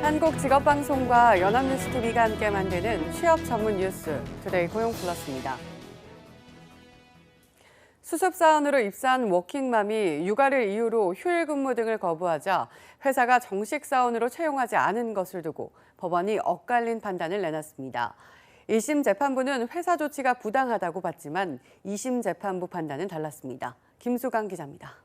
한국직업방송과 연합뉴스TV가 함께 만드는 취업 전문 뉴스 투데이 고용플러스입니다. 수습사원으로 입사한 워킹맘이 육아를 이유로 휴일 근무 등을 거부하자 회사가 정식 사원으로 채용하지 않은 것을 두고 법원이 엇갈린 판단을 내놨습니다. 1심 재판부는 회사 조치가 부당하다고 봤지만 2심 재판부 판단은 달랐습니다. 김수강 기자입니다.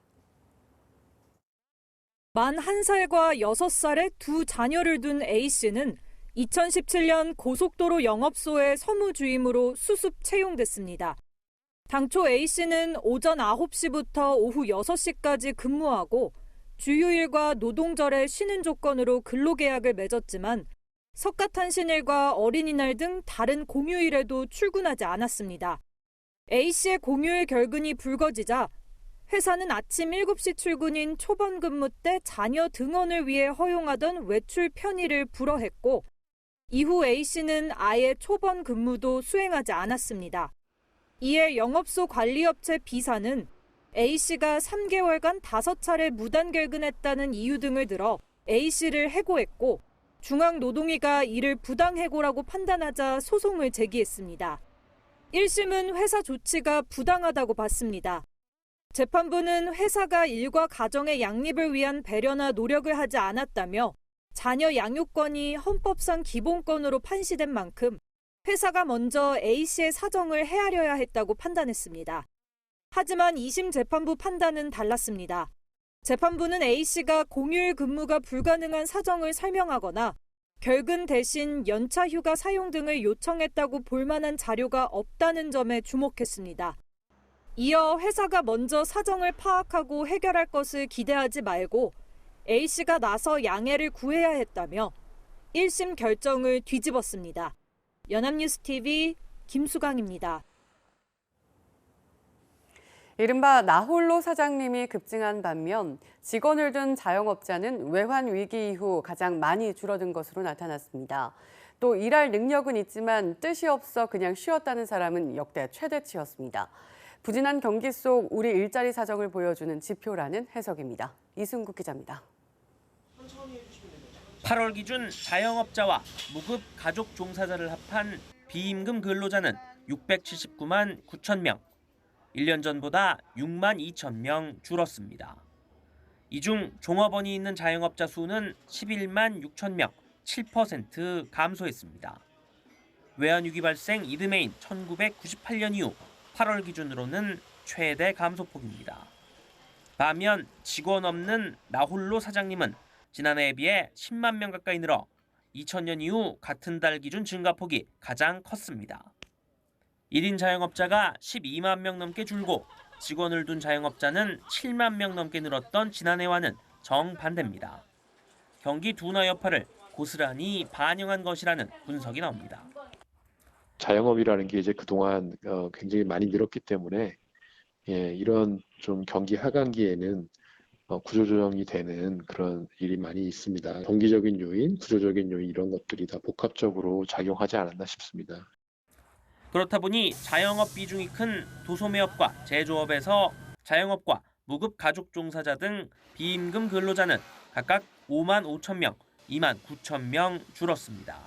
만 1살과 6살의 두 자녀를 둔 A씨는 2017년 고속도로 영업소의 서무주임으로 수습 채용됐습니다. 당초 A씨는 오전 9시부터 오후 6시까지 근무하고 주휴일과 노동절에 쉬는 조건으로 근로계약을 맺었지만 석가탄신일과 어린이날 등 다른 공휴일에도 출근하지 않았습니다. A씨의 공휴일 결근이 불거지자 회사는 아침 7시 출근인 초번 근무 때 자녀 등원을 위해 허용하던 외출 편의를 불허했고 이후 A씨는 아예 초번 근무도 수행하지 않았습니다. 이에 영업소 관리업체 B사는 A씨가 3개월간 5차례 무단 결근했다는 이유 등을 들어 A씨를 해고했고 중앙노동위가 이를 부당해고라고 판단하자 소송을 제기했습니다. 1심은 회사 조치가 부당하다고 봤습니다. 재판부는 회사가 일과 가정의 양립을 위한 배려나 노력을 하지 않았다며 자녀 양육권이 헌법상 기본권으로 판시된 만큼 회사가 먼저 A씨의 사정을 헤아려야 했다고 판단했습니다. 하지만 2심 재판부 판단은 달랐습니다. 재판부는 A씨가 공휴일 근무가 불가능한 사정을 설명하거나 결근 대신 연차 휴가 사용 등을 요청했다고 볼 만한 자료가 없다는 점에 주목했습니다. 이어 회사가 먼저 사정을 파악하고 해결할 것을 기대하지 말고 A씨가 나서 양해를 구해야 했다며 1심 결정을 뒤집었습니다. 연합뉴스TV 김수강입니다. 이른바 나홀로 사장님이 급증한 반면 직원을 둔 자영업자는 외환 위기 이후 가장 많이 줄어든 것으로 나타났습니다. 또 일할 능력은 있지만 뜻이 없어 그냥 쉬었다는 사람은 역대 최대치였습니다. 부진한 경기 속 우리 일자리 사정을 보여주는 지표라는 해석입니다. 이승국 기자입니다. 8월 기준 자영업자와 무급 가족 종사자를 합한 비임금 근로자는 679만 9천 명, 1년 전보다 6만 2천 명 줄었습니다. 이 중 종업원이 있는 자영업자 수는 11만 6천 명, 7% 감소했습니다. 외환위기 발생 이듬해인 1998년 이후 8월 기준으로는 최대 감소폭입니다. 반면 직원 없는 나홀로 사장님은 지난해에 비해 10만 명 가까이 늘어 2000년 이후 같은 달 기준 증가폭이 가장 컸습니다. 1인 자영업자가 12만 명 넘게 줄고 직원을 둔 자영업자는 7만 명 넘게 늘었던 지난해와는 정반대입니다. 경기 둔화 여파를 고스란히 반영한 것이라는 분석이 나옵니다. 자영업이라는 게 이제 그동안 굉장히 많이 늘었기 때문에 이런 좀 경기 하강기에는 구조조정이 되는 그런 일이 많이 있습니다. 경기적인 요인, 구조적인 요인 이런 것들이 다 복합적으로 작용하지 않았나 싶습니다. 그렇다 보니 자영업 비중이 큰 도소매업과 제조업에서 자영업과 무급 가족 종사자 등 비임금 근로자는 각각 5만 5천 명, 2만 9천 명 줄었습니다.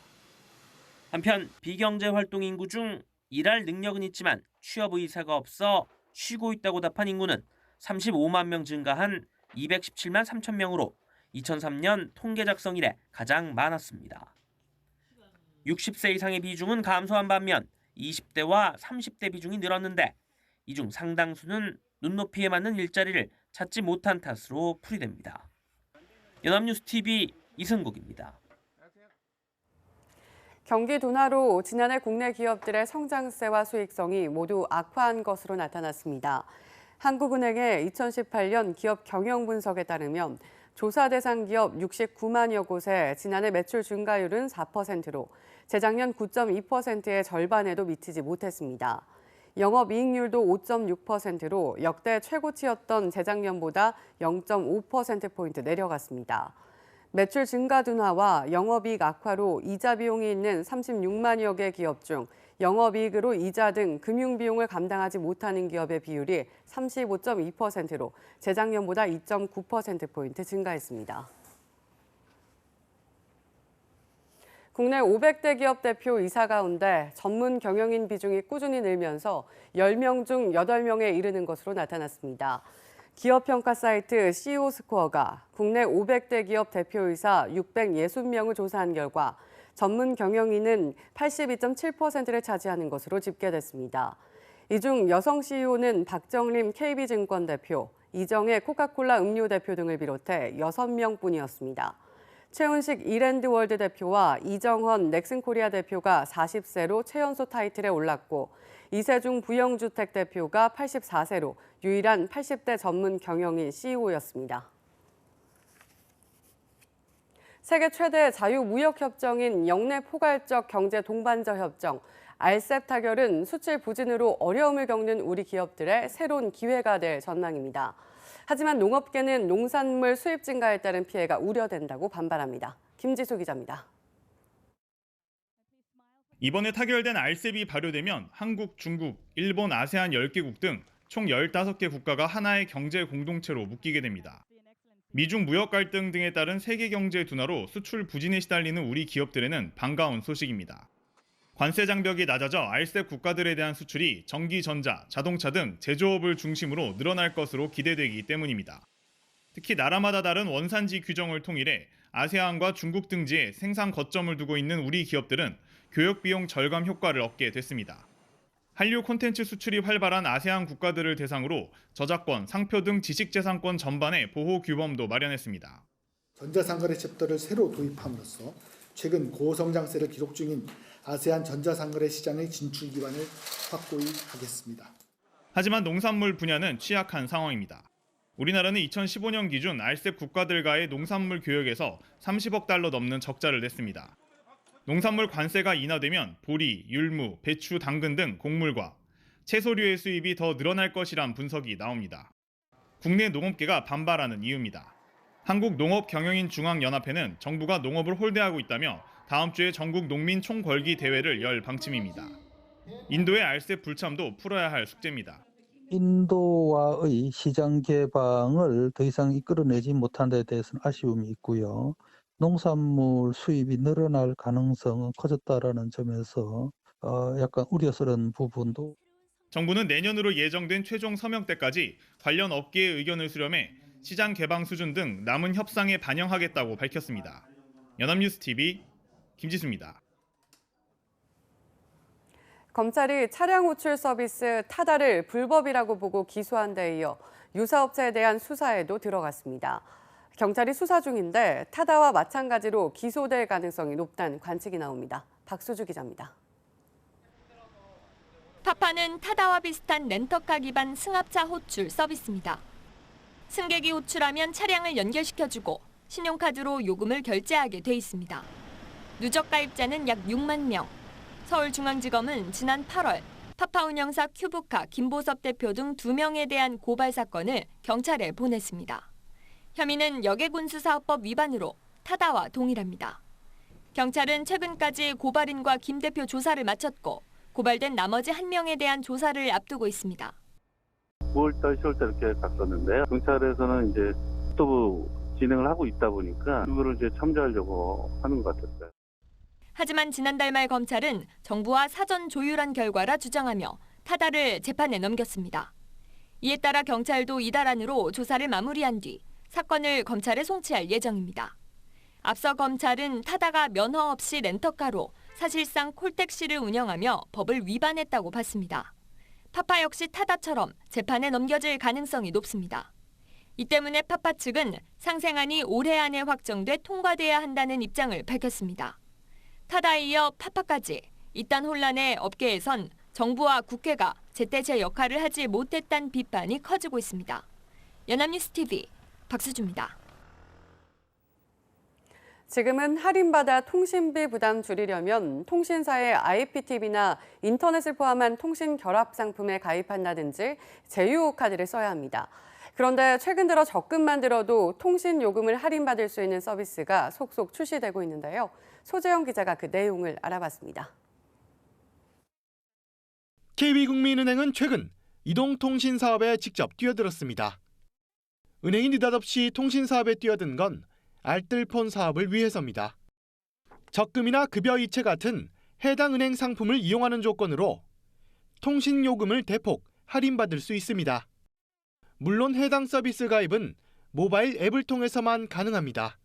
한편 비경제 활동 인구 중 일할 능력은 있지만 취업 의사가 없어 쉬고 있다고 답한 인구는 35만 명 증가한 217만 3천 명으로 2003년 통계 작성 이래 가장 많았습니다. 60세 이상의 비중은 감소한 반면 20대와 30대 비중이 늘었는데 이 중 상당수는 눈높이에 맞는 일자리를 찾지 못한 탓으로 풀이됩니다. 연합뉴스TV 이승국입니다. 경기 둔화로 지난해 국내 기업들의 성장세와 수익성이 모두 악화한 것으로 나타났습니다. 한국은행의 2018년 기업 경영 분석에 따르면 조사 대상 기업 69만여 곳의 지난해 매출 증가율은 4%로 재작년 9.2%의 절반에도 미치지 못했습니다. 영업이익률도 5.6%로 역대 최고치였던 재작년보다 0.5%포인트 내려갔습니다. 매출 증가 둔화와 영업이익 악화로 이자 비용이 있는 36만여 개 기업 중 영업이익으로 이자 등 금융비용을 감당하지 못하는 기업의 비율이 35.2%로 재작년보다 2.9%포인트 증가했습니다. 국내 500대 기업 대표 이사 가운데 전문 경영인 비중이 꾸준히 늘면서 10명 중 8명에 이르는 것으로 나타났습니다. 기업 평가 사이트 CEO 스코어가 국내 500대 기업 대표이사 660명을 조사한 결과 전문 경영인은 82.7%를 차지하는 것으로 집계됐습니다. 이 중 여성 CEO는 박정림 KB증권 대표, 이정혜 코카콜라 음료 대표 등을 비롯해 6명뿐이었습니다. 최훈식 이랜드월드 대표와 이정헌 넥슨코리아 대표가 40세로 최연소 타이틀에 올랐고 이세중 부영주택 대표가 84세로 유일한 80대 전문 경영인 CEO였습니다. 세계 최대 자유무역협정인 영내 포괄적 경제 동반자 협정 RCEP 타결은 수출 부진으로 어려움을 겪는 우리 기업들의 새로운 기회가 될 전망입니다. 하지만 농업계는 농산물 수입 증가에 따른 피해가 우려된다고 반발합니다. 김지수 기자입니다. 이번에 타결된 RCEP이 발효되면 한국, 중국, 일본, 아세안 10개국 등 총 15개 국가가 하나의 경제 공동체로 묶이게 됩니다. 미중 무역 갈등 등에 따른 세계 경제 둔화로 수출 부진에 시달리는 우리 기업들에는 반가운 소식입니다. 관세 장벽이 낮아져 RCEP 국가들에 대한 수출이 전기, 전자, 자동차 등 제조업을 중심으로 늘어날 것으로 기대되기 때문입니다. 특히 나라마다 다른 원산지 규정을 통일해 아세안과 중국 등지에 생산 거점을 두고 있는 우리 기업들은 교역 비용 절감 효과를 얻게 됐습니다. 한류 콘텐츠 수출이 활발한 아세안 국가들을 대상으로 저작권, 상표 등 지식재산권 전반의 보호 규범도 마련했습니다. 전자상거래 챕터를 새로 도입함으로써 최근 고성장세를 기록 중인 아세안 전자상거래 시장의 진출 기반을 확고히 하겠습니다. 하지만 농산물 분야는 취약한 상황입니다. 우리나라는 2015년 기준 RCEP 국가들과의 농산물 교역에서 30억 달러 넘는 적자를 냈습니다. 농산물 관세가 인하되면 보리, 율무, 배추, 당근 등 곡물과 채소류의 수입이 더 늘어날 것이란 분석이 나옵니다. 국내 농업계가 반발하는 이유입니다. 한국농업경영인중앙연합회는 정부가 농업을 홀대하고 있다며 다음 주에 전국 농민 총궐기 대회를 열 방침입니다. 인도의 RCEP 불참도 풀어야 할 숙제입니다. 인도와의 시장 개방을 더 이상 이끌어내지 못한 데 대해서는 아쉬움이 있고요. 농산물 수입이 늘어날 가능성은 커졌다라는 점에서 약간 우려스러운 부분도. 정부는 내년으로 예정된 최종 서명 때까지 관련 업계의 의견을 수렴해 시장 개방 수준 등 남은 협상에 반영하겠다고 밝혔습니다. 연합뉴스TV 김지수입니다. 검찰이 차량 호출 서비스 타다를 불법이라고 보고 기소한 데 이어 유사업체에 대한 수사에도 들어갔습니다. 경찰이 수사 중인데 타다와 마찬가지로 기소될 가능성이 높다는 관측이 나옵니다. 박수주 기자입니다. 파파는 타다와 비슷한 렌터카 기반 승합차 호출 서비스입니다. 승객이 호출하면 차량을 연결시켜주고 신용카드로 요금을 결제하게 돼 있습니다. 누적 가입자는 약 6만 명. 서울중앙지검은 지난 8월 파파 운영사 큐브카 김보섭 대표 등 2명에 대한 고발 사건을 경찰에 보냈습니다. 혐의는 역외군수사업법 위반으로 타다와 동일합니다. 경찰은 최근까지 고발인과 김 대표 조사를 마쳤고 고발된 나머지 1명에 대한 조사를 앞두고 있습니다. 9월달, 10월달 이렇게 갔었는데요. 경찰에서는 이제 스토브 진행을 하고 있다 보니까 그거를 이제 참조하려고 하는 것 같았어요. 하지만 지난달 말 검찰은 정부와 사전 조율한 결과라 주장하며 타다를 재판에 넘겼습니다. 이에 따라 경찰도 이달 안으로 조사를 마무리한 뒤 사건을 검찰에 송치할 예정입니다. 앞서 검찰은 타다가 면허 없이 렌터카로 사실상 콜택시를 운영하며 법을 위반했다고 봤습니다. 파파 역시 타다처럼 재판에 넘겨질 가능성이 높습니다. 이 때문에 파파 측은 상생안이 올해 안에 확정돼 통과돼야 한다는 입장을 밝혔습니다. 타다에 이어 파파까지 이딴 혼란에 업계에선 정부와 국회가 제때 제 역할을 하지 못했다는 비판이 커지고 있습니다. 연합뉴스TV 박수주입니다. 지금은 할인받아 통신비 부담 줄이려면 통신사의 IPTV나 인터넷을 포함한 통신 결합 상품에 가입한다든지 제휴카드를 써야 합니다. 그런데 최근 들어 적금만 들어도 통신 요금을 할인받을 수 있는 서비스가 속속 출시되고 있는데요. 소재영 기자가 그 내용을 알아봤습니다. KB국민은행은 최근 이동통신 사업에 직접 뛰어들었습니다. 은행이 느닷없이 통신 사업에 뛰어든 건 알뜰폰 사업을 위해서입니다. 적금이나 급여 이체 같은 해당 은행 상품을 이용하는 조건으로 통신요금을 대폭 할인받을 수 있습니다. 물론 해당 서비스 가입은 모바일 앱을 통해서만 가능합니다.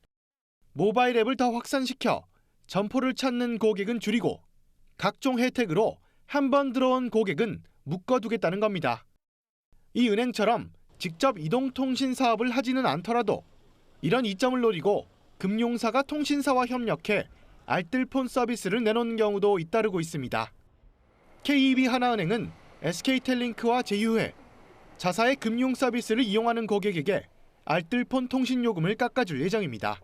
모바일 앱을 더 확산시켜 점포를 찾는 고객은 줄이고 각종 혜택으로 한 번 들어온 고객은 묶어두겠다는 겁니다. 이 은행처럼 직접 이동통신 사업을 하지는 않더라도 이런 이점을 노리고 금융사가 통신사와 협력해 알뜰폰 서비스를 내놓는 경우도 잇따르고 있습니다. KB 하나은행은 SK텔링크와 제휴해 자사의 금융 서비스를 이용하는 고객에게 알뜰폰 통신요금을 깎아줄 예정입니다.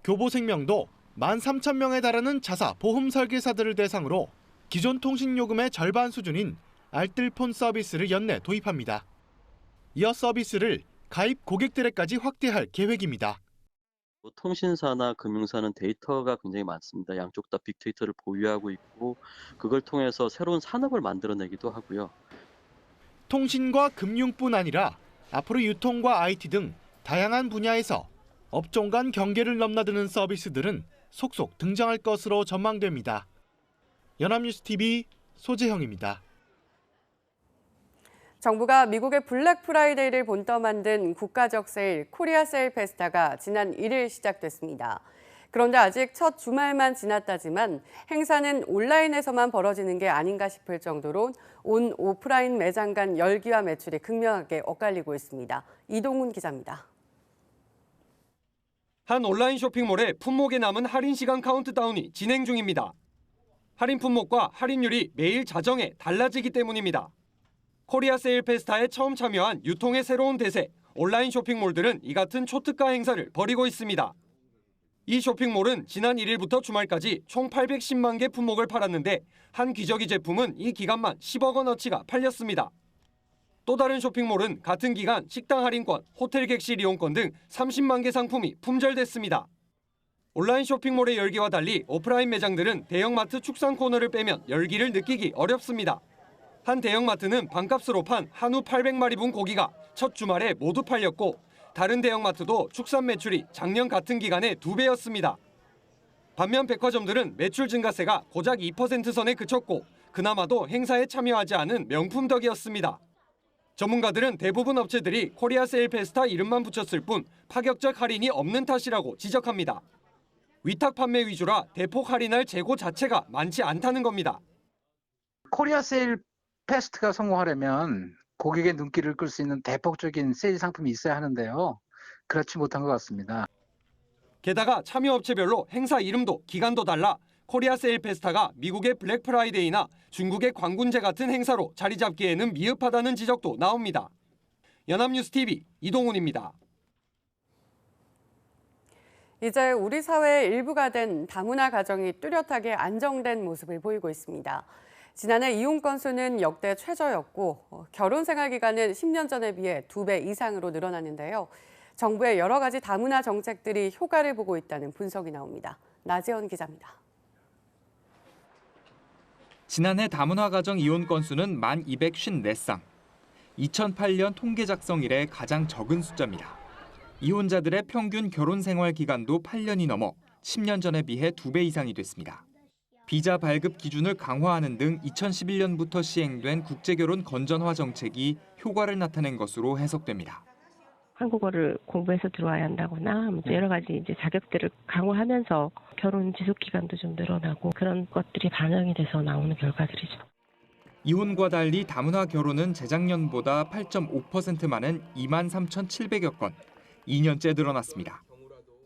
교보생명도 13,000명에 달하는 자사 보험 설계사들을 대상으로 기존 통신요금의 절반 수준인 알뜰폰 서비스를 연내 도입합니다. 이어 서비스를 가입 고객들에까지 확대할 계획입니다. 통신사나 금융사는 데이터가 굉장히 많습니다. 양쪽 다 빅데이터를 보유하고 있고 그걸 통해서 새로운 산업을 만들어내기도 하고요. 통신과 금융뿐 아니라 앞으로 유통과 IT 등 다양한 분야에서 업종 간 경계를 넘나드는 서비스들은 속속 등장할 것으로 전망됩니다. 연합뉴스TV 소재형입니다. 정부가 미국의 블랙 프라이데이를 본떠 만든 국가적 세일 코리아 세일 페스타가 지난 1일 시작됐습니다. 그런데 아직 첫 주말만 지났다지만 행사는 온라인에서만 벌어지는 게 아닌가 싶을 정도로 온 오프라인 매장 간 열기와 매출이 극명하게 엇갈리고 있습니다. 이동훈 기자입니다. 한 온라인 쇼핑몰의 품목에 남은 할인 시간 카운트다운이 진행 중입니다. 할인 품목과 할인율이 매일 자정에 달라지기 때문입니다. 코리아 세일 페스타에 처음 참여한 유통의 새로운 대세, 온라인 쇼핑몰들은 이 같은 초특가 행사를 벌이고 있습니다. 이 쇼핑몰은 지난 1일부터 주말까지 총 810만 개 품목을 팔았는데 한 기저귀 제품은 이 기간만 10억 원어치가 팔렸습니다. 또 다른 쇼핑몰은 같은 기간 식당 할인권, 호텔 객실 이용권 등 30만 개 상품이 품절됐습니다. 온라인 쇼핑몰의 열기와 달리 오프라인 매장들은 대형마트 축산 코너를 빼면 열기를 느끼기 어렵습니다. 한 대형마트는 반값으로 판 한우 800마리분 고기가 첫 주말에 모두 팔렸고 다른 대형마트도 축산 매출이 작년 같은 기간의 2배였습니다. 반면 백화점들은 매출 증가세가 고작 2% 선에 그쳤고 그나마도 행사에 참여하지 않은 명품 덕이었습니다. 전문가들은 대부분 업체들이 코리아 세일 페스타 이름만 붙였을 뿐 파격적 할인이 없는 탓이라고 지적합니다. 위탁 판매 위주라 대폭 할인할 재고 자체가 많지 않다는 겁니다. 코리아 세일 페스트가 성공하려면 고객의 눈길을 끌 수 있는 대폭적인 세일 상품이 있어야 하는데요. 그렇지 못한 것 같습니다. 게다가 참여업체별로 행사 이름도 기간도 달라 코리아 세일 페스타가 미국의 블랙 프라이데이나 중국의 광군제 같은 행사로 자리 잡기에는 미흡하다는 지적도 나옵니다. 연합뉴스TV 이동훈입니다. 이제 우리 사회의 일부가 된 다문화 가정이 뚜렷하게 안정된 모습을 보이고 있습니다. 지난해 이혼 건수는 역대 최저였고 결혼 생활 기간은 10년 전에 비해 2배 이상으로 늘어났는데요. 정부의 여러 가지 다문화 정책들이 효과를 보고 있다는 분석이 나옵니다. 나지원 기자입니다. 지난해 다문화 가정 이혼 건수는 1,254쌍. 2008년 통계 작성 이래 가장 적은 숫자입니다. 이혼자들의 평균 결혼 생활 기간도 8년이 넘어 10년 전에 비해 2배 이상이 됐습니다. 비자 발급 기준을 강화하는 등 2011년부터 시행된 국제결혼 건전화 정책이 효과를 나타낸 것으로 해석됩니다. 한국어를 공부해서 들어와야 한다거나 여러 가지 이제 자격들을 강화하면서 결혼 지속 기간도 좀 늘어나고 그런 것들이 반영이 돼서 나오는 결과들이죠. 이혼과 달리 다문화 결혼은 재작년보다 8.5% 많은 23,700여 건, 2년째 늘어났습니다.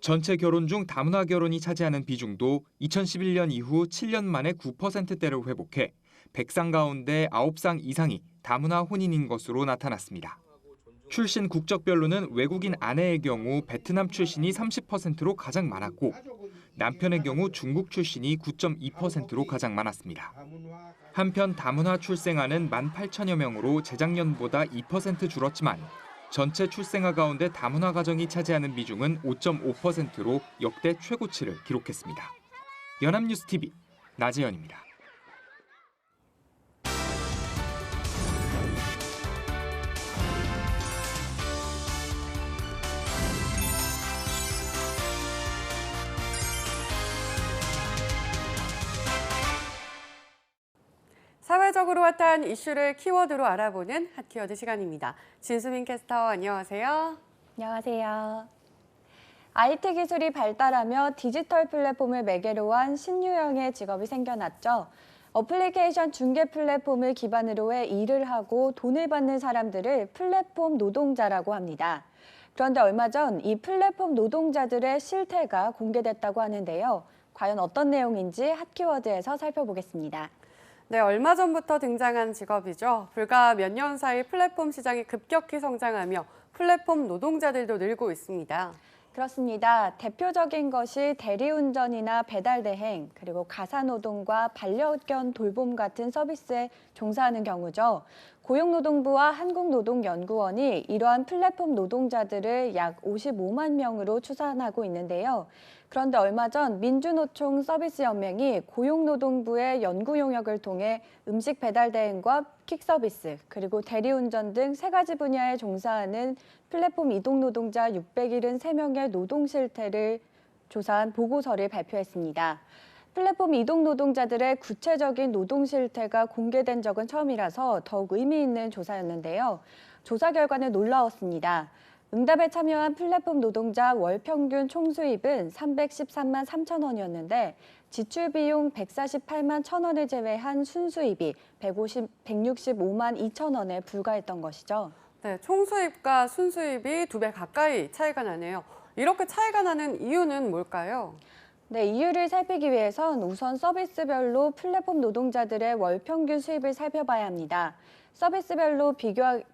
전체 결혼 중 다문화 결혼이 차지하는 비중도 2011년 이후 7년 만에 9%대를 회복해 100쌍 가운데 9쌍 이상이 다문화 혼인인 것으로 나타났습니다. 출신 국적별로는 외국인 아내의 경우 베트남 출신이 30%로 가장 많았고 남편의 경우 중국 출신이 9.2%로 가장 많았습니다. 한편 다문화 출생아는 18,000여 명으로 재작년보다 2% 줄었지만 전체 출생아 가운데 다문화 가정이 차지하는 비중은 5.5%로 역대 최고치를 기록했습니다. 연합뉴스TV 나재현입니다. 세계적으로 핫한 이슈를 키워드로 알아보는 핫키워드 시간입니다. 진수민 캐스터 안녕하세요. 안녕하세요. IT 기술이 발달하며 디지털 플랫폼을 매개로 한 신유형의 직업이 생겨났죠. 어플리케이션 중개 플랫폼을 기반으로 해 일을 하고 돈을 받는 사람들을 플랫폼 노동자라고 합니다. 그런데 얼마 전 이 플랫폼 노동자들의 실태가 공개됐다고 하는데요. 과연 어떤 내용인지 핫키워드에서 살펴보겠습니다. 네, 얼마 전부터 등장한 직업이죠. 불과 몇 년 사이 플랫폼 시장이 급격히 성장하며 플랫폼 노동자들도 늘고 있습니다. 그렇습니다. 대표적인 것이 대리운전이나 배달대행, 그리고 가사노동과 반려견 돌봄 같은 서비스에 종사하는 경우죠. 고용노동부와 한국노동연구원이 이러한 플랫폼 노동자들을 약 55만 명으로 추산하고 있는데요. 그런데 얼마 전 민주노총 서비스연맹이 고용노동부의 연구 용역을 통해 음식 배달 대행과 퀵서비스, 그리고 대리운전 등 3가지 분야에 종사하는 플랫폼 이동 노동자 673명의 노동 실태를 조사한 보고서를 발표했습니다. 플랫폼 이동 노동자들의 구체적인 노동 실태가 공개된 적은 처음이라서 더욱 의미 있는 조사였는데요. 조사 결과는 놀라웠습니다. 응답에 참여한 플랫폼 노동자 월 평균 총수입은 313만 3천 원이었는데 지출 비용 148만 1천 원을 제외한 순수입이 165만 2천 원에 불과했던 것이죠. 네, 총수입과 순수입이 2배 가까이 차이가 나네요. 이렇게 차이가 나는 이유는 뭘까요? 네, 이유를 살피기 위해선 우선 서비스별로 플랫폼 노동자들의 월 평균 수입을 살펴봐야 합니다. 서비스별로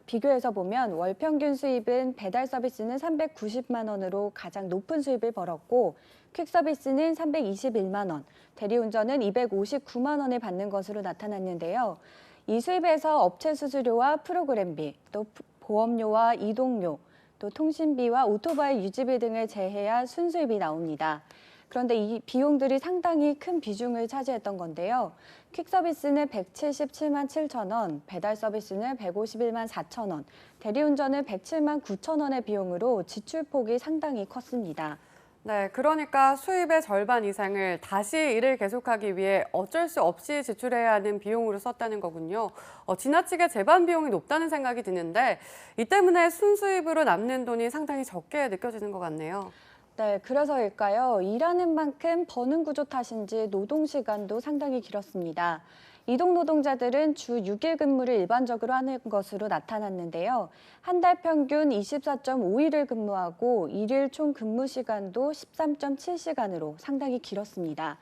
비교해서 보면 월 평균 수입은 배달 서비스는 390만 원으로 가장 높은 수입을 벌었고 퀵 서비스는 321만 원, 대리운전은 259만 원을 받는 것으로 나타났는데요. 이 수입에서 업체 수수료와 프로그램비, 또 보험료와 이동료, 또 통신비와 오토바이 유지비 등을 제외한 순수입이 나옵니다. 그런데 이 비용들이 상당히 큰 비중을 차지했던 건데요. 퀵 서비스는 177만 7천 원, 배달 서비스는 151만 4천 원, 대리운전은 107만 9천 원의 비용으로 지출폭이 상당히 컸습니다. 네, 그러니까 수입의 절반 이상을 다시 일을 계속하기 위해 어쩔 수 없이 지출해야 하는 비용으로 썼다는 거군요. 지나치게 재반 비용이 높다는 생각이 드는데 이 때문에 순수입으로 남는 돈이 상당히 적게 느껴지는 것 같네요. 네, 그래서일까요? 일하는 만큼 버는 구조 탓인지 노동 시간도 상당히 길었습니다. 이동 노동자들은 주 6일 근무를 일반적으로 하는 것으로 나타났는데요. 한 달 평균 24.5일을 근무하고 일일 총 근무 시간도 13.7시간으로 상당히 길었습니다.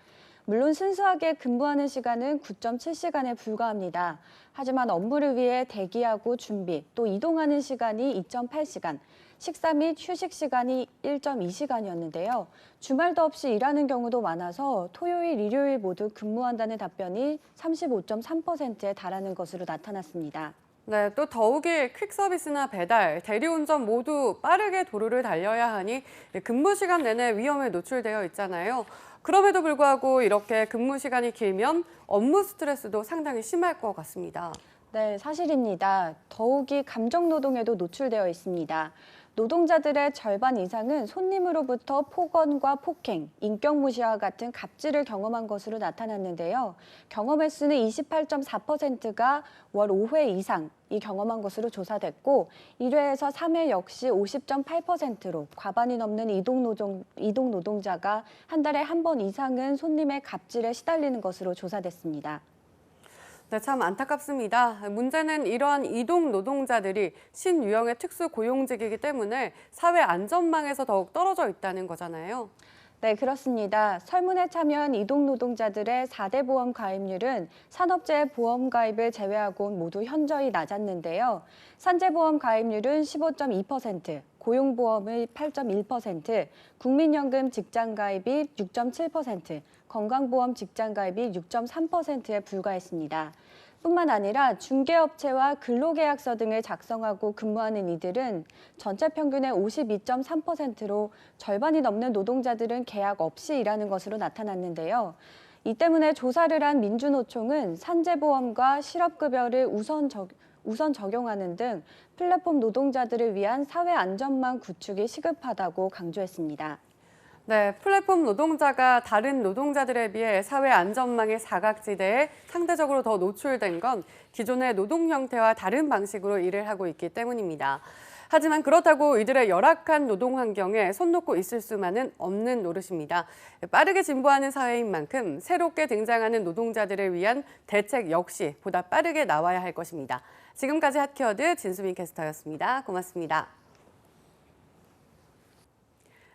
물론 순수하게 근무하는 시간은 9.7시간에 불과합니다. 하지만 업무를 위해 대기하고 준비, 또 이동하는 시간이 2.8시간, 식사 및 휴식 시간이 1.2시간이었는데요. 주말도 없이 일하는 경우도 많아서 토요일, 일요일 모두 근무한다는 답변이 35.3%에 달하는 것으로 나타났습니다. 네, 또 더욱이 퀵 서비스나 배달, 대리운전 모두 빠르게 도로를 달려야 하니 근무 시간 내내 위험에 노출되어 있잖아요. 그럼에도 불구하고 이렇게 근무 시간이 길면 업무 스트레스도 상당히 심할 것 같습니다. 네, 사실입니다. 더욱이 감정 노동에도 노출되어 있습니다. 노동자들의 절반 이상은 손님으로부터 폭언과 폭행, 인격무시와 같은 갑질을 경험한 것으로 나타났는데요. 경험 횟수는 28.4%가 월 5회 이상이 경험한 것으로 조사됐고 1회에서 3회 역시 50.8%로 과반이 넘는 이동 노동자가 한 달에 한 번 이상은 손님의 갑질에 시달리는 것으로 조사됐습니다. 네, 참 안타깝습니다. 문제는 이러한 이동 노동자들이 신유형의 특수 고용직이기 때문에 사회 안전망에서 더욱 떨어져 있다는 거잖아요. 네, 그렇습니다. 설문에 참여한 이동 노동자들의 4대 보험 가입률은 산업재해 보험 가입을 제외하고는 모두 현저히 낮았는데요. 산재보험 가입률은 15.2%, 고용보험의 8.1%, 국민연금 직장가입이 6.7%, 건강보험 직장가입이 6.3%에 불과했습니다. 뿐만 아니라 중개업체와 근로계약서 등을 작성하고 근무하는 이들은 전체 평균의 52.3%로 절반이 넘는 노동자들은 계약 없이 일하는 것으로 나타났는데요. 이 때문에 조사를 한 민주노총은 산재보험과 실업급여를 우선 적용하는 등 플랫폼 노동자들을 위한 사회 안전망 구축이 시급하다고 강조했습니다. 네, 플랫폼 노동자가 다른 노동자들에 비해 사회 안전망의 사각지대에 상대적으로 더 노출된 건 기존의 노동 형태와 다른 방식으로 일을 하고 있기 때문입니다. 하지만 그렇다고 이들의 열악한 노동 환경에 손 놓고 있을 수만은 없는 노릇입니다. 빠르게 진보하는 사회인 만큼 새롭게 등장하는 노동자들을 위한 대책 역시 보다 빠르게 나와야 할 것입니다. 지금까지 핫키워드 진수민 캐스터였습니다. 고맙습니다.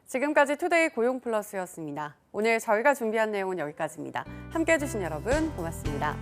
지금까지 투데이 고용 플러스였습니다. 오늘 저희가 준비한 내용은 여기까지입니다. 함께해 주신 여러분 고맙습니다.